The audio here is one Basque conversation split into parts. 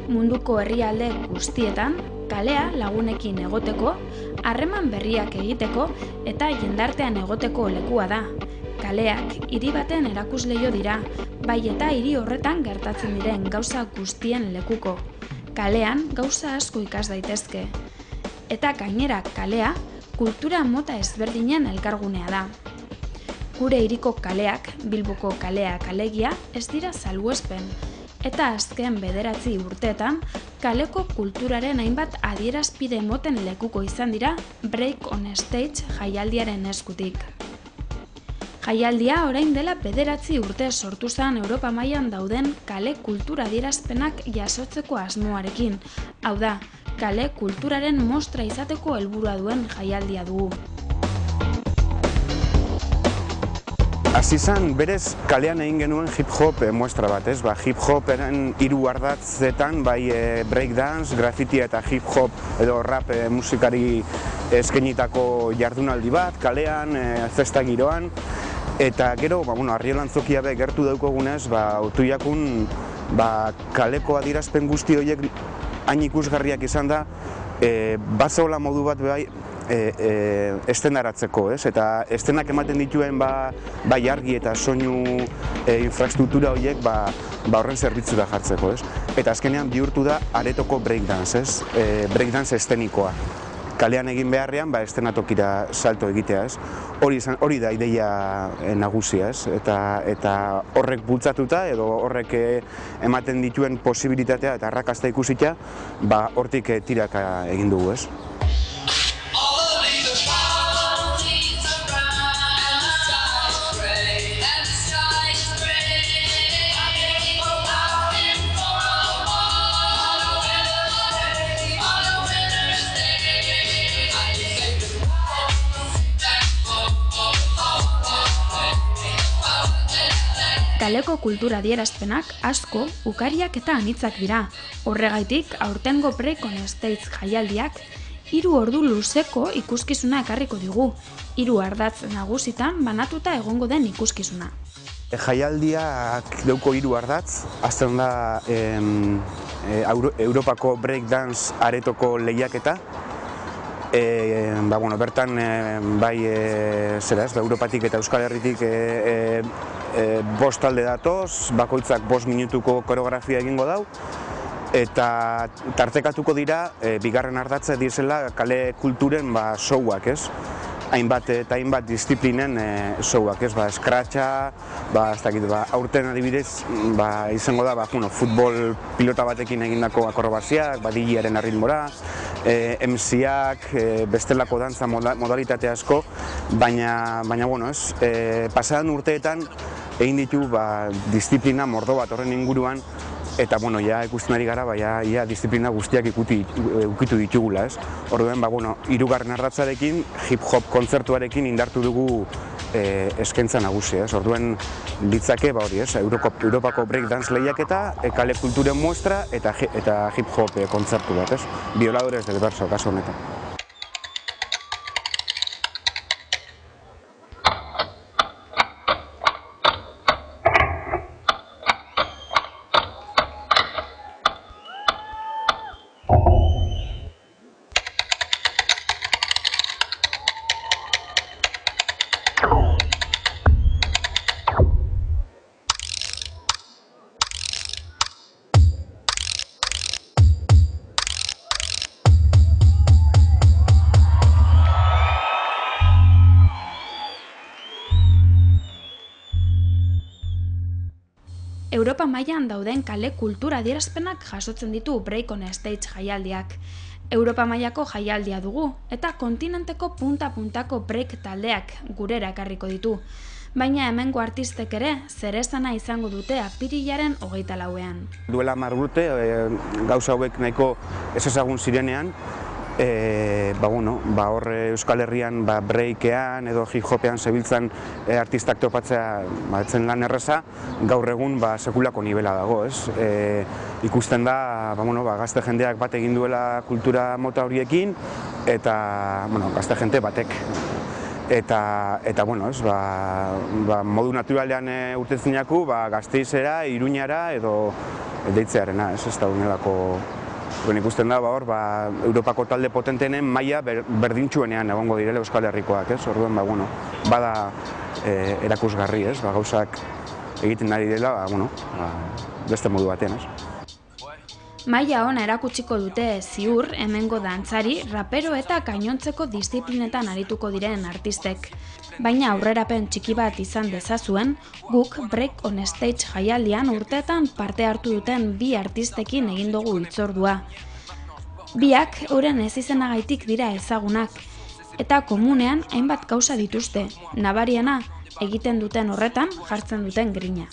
Munduko herrialde guztietan, kalea lagunekin egoteko, harreman berriak egiteko eta jendartean egoteko lekua da. Kaleak hiri baten erakusleio dira, bai eta hiri horretan gertatzen diren gauza guztien lekuko. Kalean gauza asko ikas daitezke. Eta gainera kalea, kultura mota ezberdinen elkargunea da. Gure hiriko kaleak, Bilboko kaleak alegia, ez dira salbuespen. Eta azken 9 urteetan, kaleko kulturaren hainbat adierazpide moten lekuko izan dira Break on Stage jaialdiaren eskutik. Jaialdia orain dela 9 urte sortu zen Europa mailan dauden kale kultura adierazpenak jasotzeko asmoarekin. Hau da, kale kulturaren mostra izateko helburua duen jaialdia dugu. Hasi zen, berez, kalean egin genuen hip-hop muestra bat, ez? Hip-hoperen 3 ardatzetan, bai breakdance, graffiti eta hip-hop edo rap musikari eskainitako jardunaldi bat, kalean, festa giroan. Eta gero, Arriolantzokia be gertu daukogunez, Otuiakun kaleko adierazpen guzti horiek hain ikusgarriak izan da, bazeola modu bat bai, estenaratzeko, ez? Eta estenak ematen dituen bai argi eta soinu infrastruktura horiek horren zerbitzura jartzeko, ez? Eta azkenean bihurtu da aretoko breakdance, ez? Breakdance estenikoa. Kalean egin beharrean, estenatokira salto egitea, ez? Hori da ideia nagusia, ez? Eta horrek bultzatuta edo horrek ematen dituen posibilitatea eta arrakasta ikusita, hortik tiraka egin dugu, ez? Kaleko kultura adierazpenak asko, ukariak eta anitzak dira. Horregaitik, aurtengo Break on Stage jaialdiak 3 ordu luzeko ikuskizuna ekarriko digu. 3 ardatz nagusitan banatuta egongo den ikuskizuna. Jaialdiak dauko 3 ardatz, azten da Europako breakdance aretoko lehiaketa. Bertan, Europatik eta Euskal Herritik 5 talde datoz, bakoitzak 5 minutuko koreografia egingo dau, eta tartekatuko dira, bigarren ardatza dizela kale kulturen showak, ez? Hainbat eta hainbat disiplinen showak, ez? Scratcha, aurten adibidez, izango da, futbol pilota batekin egindako akrobaziak, DJ-aren arritmora, MC-ak, bestelako dantza modalitate asko, baina, pasadan urteetan egin ditu disiplina mordo bat horren inguruan, eta ikusten ari gara, disiplina guztiak ukitu ditugula, ez? Orduen, 3. ardatzarekin, hip-hop kontzertuarekin indartu dugu eskaintza nagusia, ez? Orduen, litzake, Europako breakdance lehiaketa, kale kulturen muestra eta hip-hop kontzertu bat, ez? Violadores del verso, kasu honetan. Europa mailan dauden kale kultura adierazpenak jasotzen ditu Break on Stage jaialdiak. Europa mailako jaialdia dugu eta kontinenteko punta-puntako break taldeak gurera ekarriko ditu. Baina hemengo artistek ere zeresana izango dute apirilaren 24ean. Duela 10 urte, gauza hauek nahiko ezagun zirenean, hor Euskal Herrian breakean edo hip-hopean zebiltzan artistak topatzea etzen lan erreza, gaur egun sekulako nivela dago, ez? Ikusten da, gazte jendeak bat egin duela kultura mota horiekin, eta gazte jente batek. Eta modu naturalean urtetzen jaku, Gasteizera, Iruñara edo deitzearena, ez da unelako. Ikusten da, hor, Europako talde potentenen maila berdintsuenean egongo direla Euskal Herrikoak, ez? Orduan, bada erakusgarri, ez? Gauzak egiten ari dela, beste modu batean, ez? Maila ona erakutsiko dute ziur hemengo dantzari, rapero eta gainontzeko diziplinetan arituko diren artistek. Baina aurrerapen txiki bat izan dezazuen, guk Break on Stage jaialdian urteetan parte hartu duten bi artistekin egin dugu hitzordua. Biak euren ezizenagaitik dira ezagunak, eta komunean hainbat gauza dituzte, nabariena egiten duten horretan jartzen duten grina.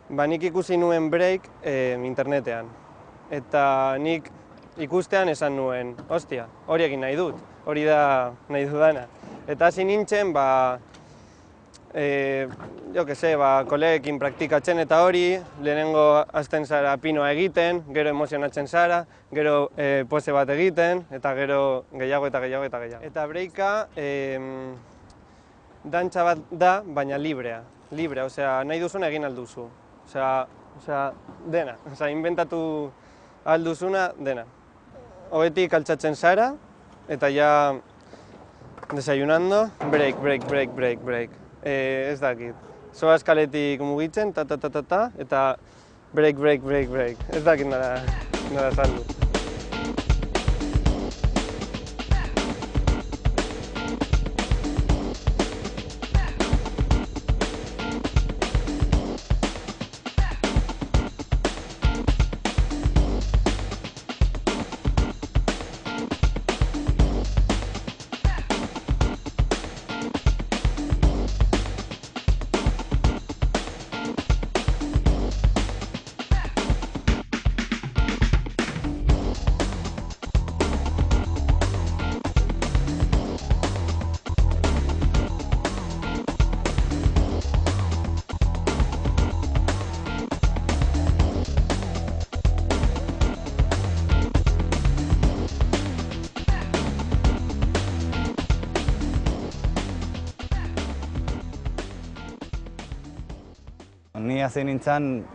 Nik ikusi nuen Break internetean, eta nik ikustean esan nuen, ostia, hori egin nahi dut, hori da nahi dudana. Eta hasi nintzen, kolegekin praktikatzen eta hori, lehenengo hasten zara pinoa egiten, gero emozionatzen zara, gero pose bat egiten, eta gero gehiago eta gehiago eta gehiago. Eta Breaka dantza bat da, baina librea, nahi duzuna egin alduzu. Dena, inventatu alduzuna, dena. Hogetik altxatzen zara, eta ja desayunando, break. Ez dakit. Zoa eskaletik mugitzen, eta break. Ez dakit nada saldu. Ni hasi nintzen,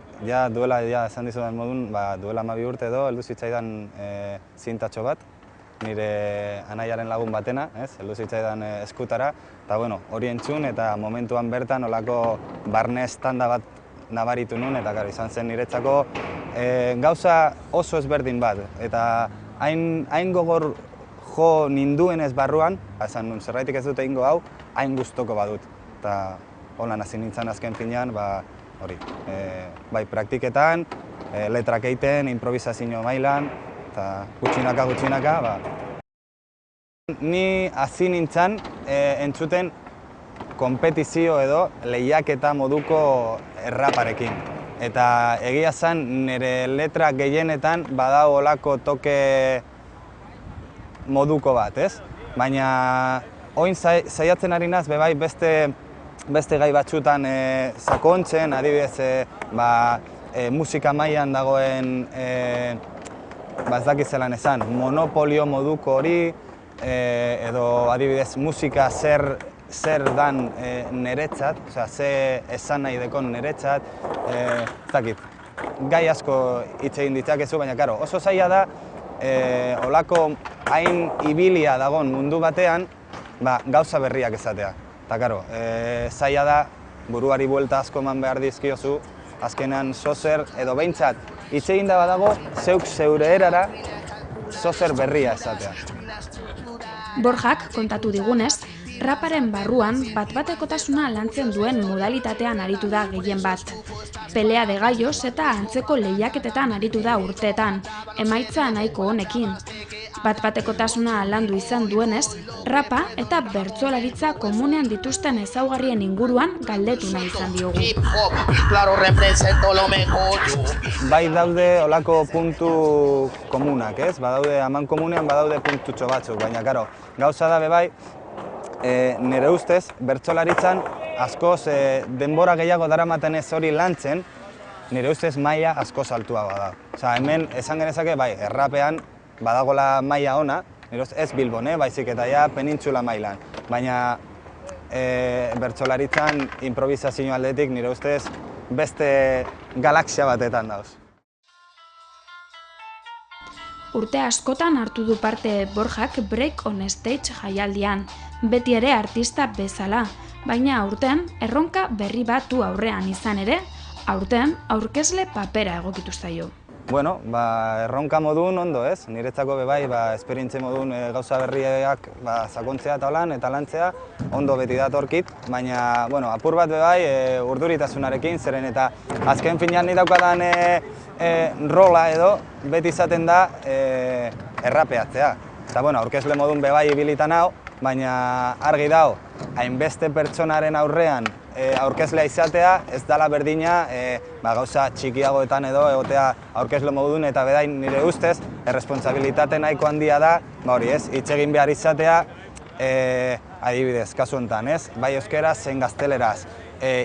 duela esan dizudan modun, duela 12 urte edo, heldu zitzaidan zintatxo bat, nire anaiaren lagun batena, heldu zitzaidan eskutara, eta hori entzun eta momentuan bertan olako barne estanda bat nabaritu nun, eta izan zen niretzako gauza oso ezberdin bat, eta hain gogor jo ninduenez barruan, esan nun, zerraitik ez dut egingo hau, hain gustoko badut, eta holan hasi nintzen azken finean, hori, bai praktiketan, letrak egiten, improvisazio mailan, eta gutxinaka. Ni hasi nintzen entzuten konpetizio edo lehiaketa moduko raparekin. Eta egia zen nire letra gehienetan badau olako toke moduko bat, ez? Baina oin saiatzen ari naz, bebai beste gai batzutan sakontzen, adibidez musika mailan dagoen, ez dakit zelan esan, monopolio moduko hori, edo adibidez musika zer dan niretzat, ze esan nahi dekon niretzat, ez dakit, gai asko hitz egin ditzakezu, baina oso zaila da, olako hain ibilia dagon mundu batean, gauza berriak ezatea. Eta, zaila da, buruari buelta asko eman behar dizkiozu, azkenan zozer, edo behintzat, hitz egin da badago, zeuk zeure erara, zozer berria ezatea. Borjak kontatu digunez, raparen barruan bat-batekotasuna lantzen duen modalitatean aritu da gehien bat. Pelea de gallos eta antzeko lehiaketetan aritu da urteetan, emaitza nahiko honekin. Bat-batekotasuna landu izan duenez, rapa eta bertsolaritza komunean dituzten ezaugarrien inguruan galdetu nahi izan diogu. Bai daude olako puntu komunak, ez? Badaude aman komunean badaude puntutxo batzuk, baina gauza da bebai, nire ustez, bertsolaritzan askoz denbora gehiago daramaten ez hori lantzen, nire ustez maila askoz altuagoa da. Osa, hemen esan genezake, bai, errapean badagola maila ona, nire ustez ez Bilbon, baizik eta ja penintzula mailan. Baina bertsolaritzan improvisazio aldetik nire ustez beste galaxia batetan dauz. Urte askotan hartu du parte Borjak Break on Stage jaialdian, beti ere artista bezala, baina aurten erronka berri bat du aurrean izan ere, aurten aurkezle papera egokitu zaio. Bueno, erronka modun ondo ez, niretzako bebai, esperientze modun gauza berriak sakontzea eta lantzea, ondo beti datorkit, baina apur bat bebai urduritasunarekin, zeren eta azken finean ni daukadan rola edo beti izaten da errapeatzea. Eta aurkezle modun bebai ibilitan hau, baina argi dago, hainbeste pertsonaren aurrean aurkezlea izatea, ez dala berdina gauza txikiagoetan edo egotea aurkezle modun eta bedain nire ustez, erresponsabilitate nahiko handia da, hori ez, hitz egin behar izatea, adibidez, kasu honetan, ez? Bai euskeraz, zein gazteleraz,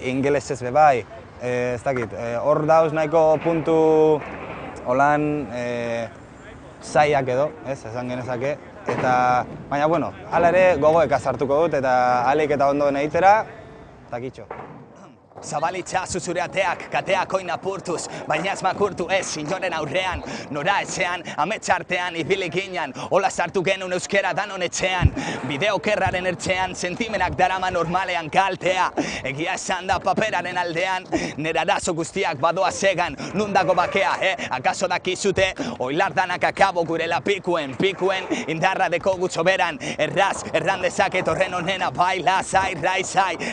ingelesez bebai, ez dakit, hor dauz nahiko puntu holan zaiak edo, ez, esan genezake, eta, baina, hala ere gogoeka sartuko dut eta alik eta ondo egitera, takitxo. Zabalitza zuzure ateak, kateak oin apurtuz, baina ez makurtu ez inoren aurrean, nora etxean, ametxartean, ibili ginen, hola sartu genuen euskera danon etxean, bideo kerraren ertxean, sentimenak darama normalean kaltea, egia esan da paperaren aldean, nera arazo guztiak badoa segan, nundago bakea, akaso dakizute, oilar danak akabo gurela pikuen, indarra deko gutxo beran, erraz, erran dezaket horren honena, baila, zai,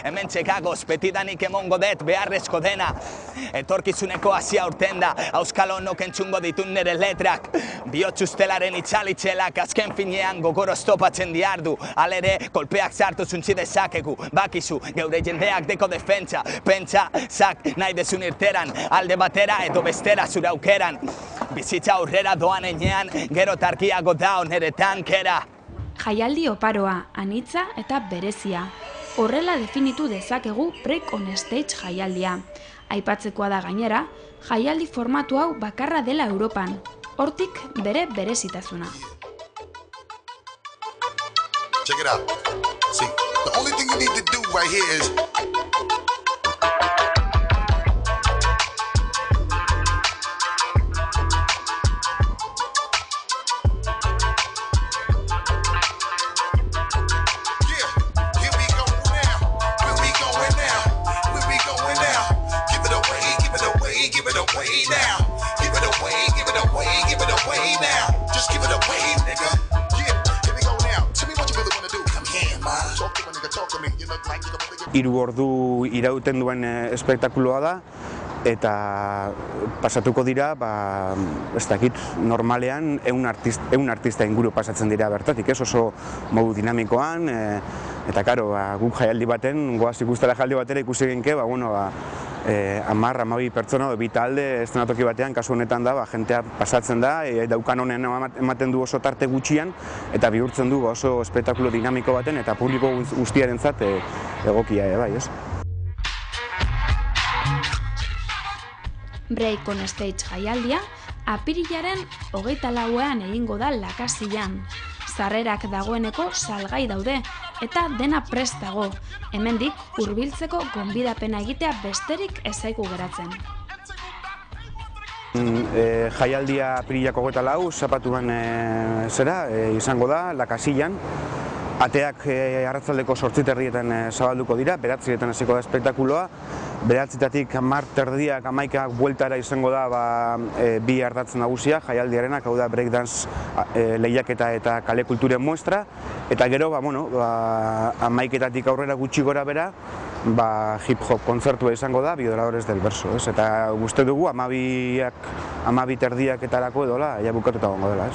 hemen txekagoz, petidanik emongo det beharrezko dena, etorkizuneko hasia urten da, auskalo nok entzungo ditun nire letrak, bihotxustelaren itxalitxelak azken finean gogoro stopatzen diardu, alere kolpeak sartu zuntzi dezakegu, bakizu geure jendeak deko defentsa, pentsa, zak nahi dezun irteran, alde batera edo bestera zure aukeran, bizitza aurrera doan enean, gero tarkiago dao nire tankera. Jaialdi oparoa, anitza eta berezia. Horrela definitu dezakegu Break on Stage jaialdia. Aipatzekoa da gainera, jaialdi formatu hau bakarra dela Europan. Hortik bere berezitasuna. Check it out. See, the only thing you need to do right here is hiru ordu irauten duen espektakuloa da, eta pasatuko dira, ez dakit, normalean 100 artista inguru pasatzen dira bertatik, ez oso modu dinamikoan, eta karo, guk jaialdi baten, goaz ikustela jaialdi batera ikusi genke, 10-12 pertsona edo bi talde eszenatoki batean, kasu honetan da, jentea pasatzen da, daukan honen ematen du oso tarte gutxian, eta bihurtzen du oso espektakulo dinamiko baten, eta publiko guztiarentzat egokia, bai, ez? Break on Stage jaialdia, apirilaren 24ean egingo da Lakasilan. Sarrerak dagoeneko salgai daude, eta dena prest dago. Hemendik hurbiltzeko gonbidapena egitea besterik ez zaigu geratzen. Jaialdia apirilako 24, zapatuan izango da, Lakasilan. Ateak arratzaldeko 8:30 zabalduko dira, 9:00 hasiko da espektakuloa. 9:00-tatik 10:30, 11:00 bueltara izango da bi ardatz nagusia jaialdiarenak, hau da breakdance lehiaketa eta kale kulturen muestra. Eta gero, 11:00-tatik aurrera gutxi gora bera, hip-hop kontzertua izango da, Violadores del Verso. Eta uste dugu 12:30-etarako edola, ja bukatuta gongo dela.